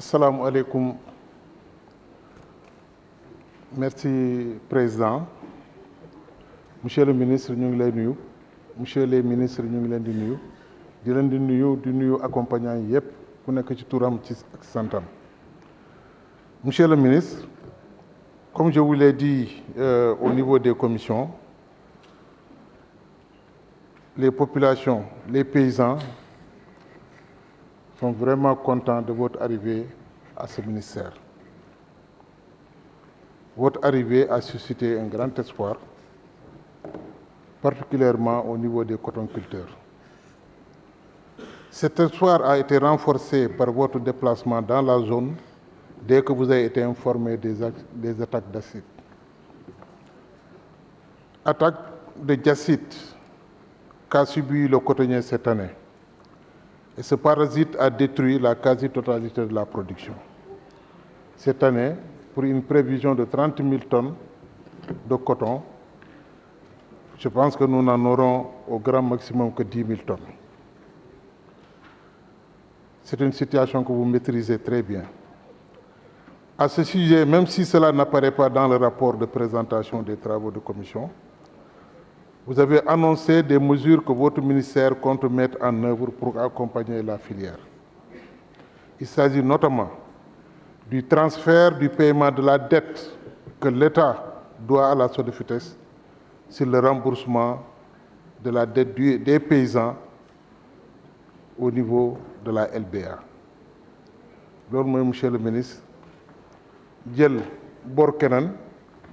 Assalamu alaikum. Merci, Président. Monsieur le ministre, ñu ngi lay nuyu. Monsieur les ministres, ñu ngi leen di nuyu. Di nuyu accompagnants yi yépp ku nekk ci turam ci santam. Monsieur le ministre, comme je vous l'ai dit au niveau des commissions, les populations, les paysans sont vraiment contents de votre arrivée à ce ministère. Votre arrivée a suscité un grand espoir, particulièrement au niveau des cotonculteurs. Cet espoir a été renforcé par votre déplacement dans la zone dès que vous avez été informé des attaques d'acide. Attaque de diacite qu'a subi le cotonnier cette année. Et ce parasite a détruit la quasi-totalité de la production. Cette année, pour une prévision de 30 000 tonnes de coton, je pense que nous n'en aurons au grand maximum que 10 000 tonnes. C'est une situation que vous maîtrisez très bien. À ce sujet, même si cela n'apparaît pas dans le rapport de présentation des travaux de commission, vous avez annoncé des mesures que votre ministère compte mettre en œuvre pour accompagner la filière. Il s'agit notamment du transfert du paiement de la dette que l'État doit à la SODEFITEX sur le remboursement de la dette des paysans au niveau de la LBA. loolu mooy monsieur le ministre jël bor keneen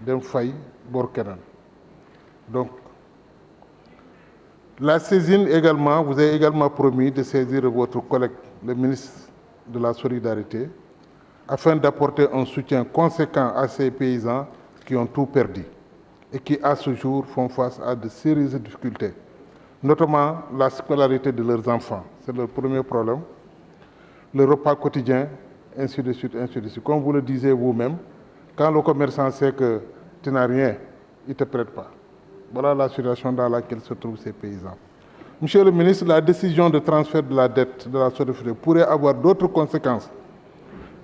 dem fay bor keneen. Donc la saisine également, vous avez également promis de saisir votre collègue, le ministre de la Solidarité, afin d'apporter un soutien conséquent à ces paysans qui ont tout perdu et qui, à ce jour, font face à de sérieuses difficultés, notamment la scolarité de leurs enfants. C'est leur premier problème. Le repas quotidien, ainsi de suite, ainsi de suite. Comme vous le disiez vous-même, quand le commerçant sait que tu n'as rien, il ne te prête pas. Voilà la situation dans laquelle se trouvent ces paysans. Monsieur le ministre, la décision de transfert de la dette de la SODEFITEX pourrait avoir d'autres conséquences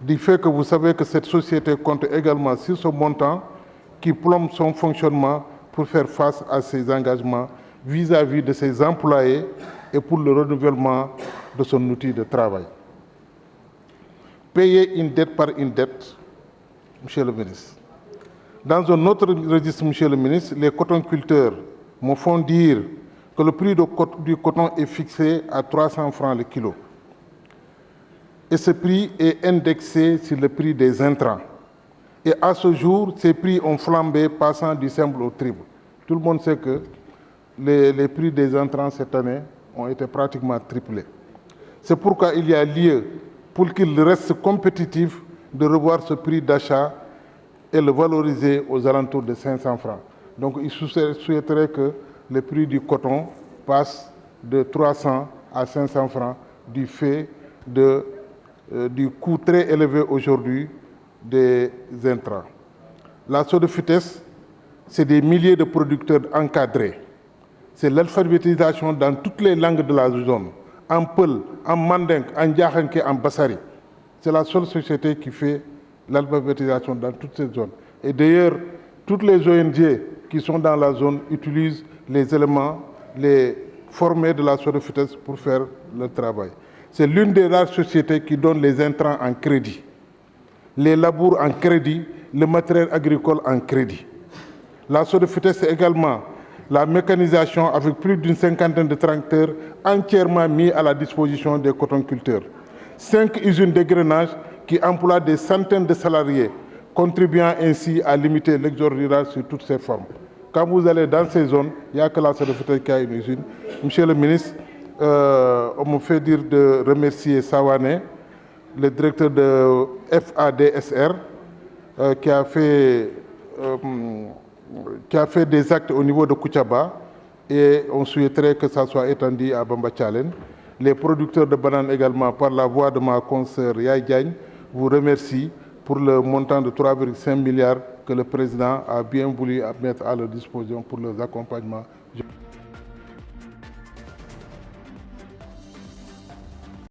du fait que vous savez que cette société compte également sur ce montant qui plombe son fonctionnement pour faire face à ses engagements vis-à-vis de ses employés et pour le renouvellement de son outil de travail. Payer une dette par une dette, monsieur le ministre. Dans un autre registre, monsieur le ministre, les cotonculteurs me font dire que le prix du coton est fixé à 300 francs le kilo. Et ce prix est indexé sur le prix des intrants. Et à ce jour, ces prix ont flambé, passant du simple au triple. Tout le monde sait que les prix des intrants cette année ont été pratiquement triplés. C'est pourquoi il y a lieu, pour qu'il reste compétitif, de revoir ce prix d'achat et le valoriser aux alentours de 500 francs. Donc il souhaiterait que le prix du coton passe de 300 à 500 francs du fait du coût très élevé aujourd'hui des intrants. La SODEFITEX, c'est des milliers de producteurs encadrés. C'est l'alphabétisation dans toutes les langues de la zone, en Peul, en Mandingue, en Diakhanké, en Bassari. C'est la seule société qui fait l'alphabétisation dans toutes ces zones. Et d'ailleurs, toutes les ONG qui sont dans la zone utilisent les éléments, les formés de la SODEFITEX pour faire le travail. C'est l'une des rares sociétés qui donne les intrants en crédit, les labours en crédit, le matériel agricole en crédit. La SODEFITEX, c'est également la mécanisation avec plus d'une cinquantaine de tracteurs entièrement mis à la disposition des cotonculteurs. 5 usines d'égrenage qui emploient des centaines de salariés, contribuant ainsi à limiter l'exode rural sur toutes ses formes. Quand vous allez dans ces zones, il n'y a que la SODEFITEX qui a une usine. Monsieur le ministre, on me fait dire de remercier Sawane, le directeur de FADSR, qui a fait des actes au niveau de Koutiaba, et on souhaiterait que ça soit étendu à Bamba Tchalen. Les producteurs de bananes également, par la voix de ma consoeur Yaye Diagne, vous remercie pour le montant de 3,5 milliards que le président a bien voulu mettre à leur disposition pour leurs accompagnements.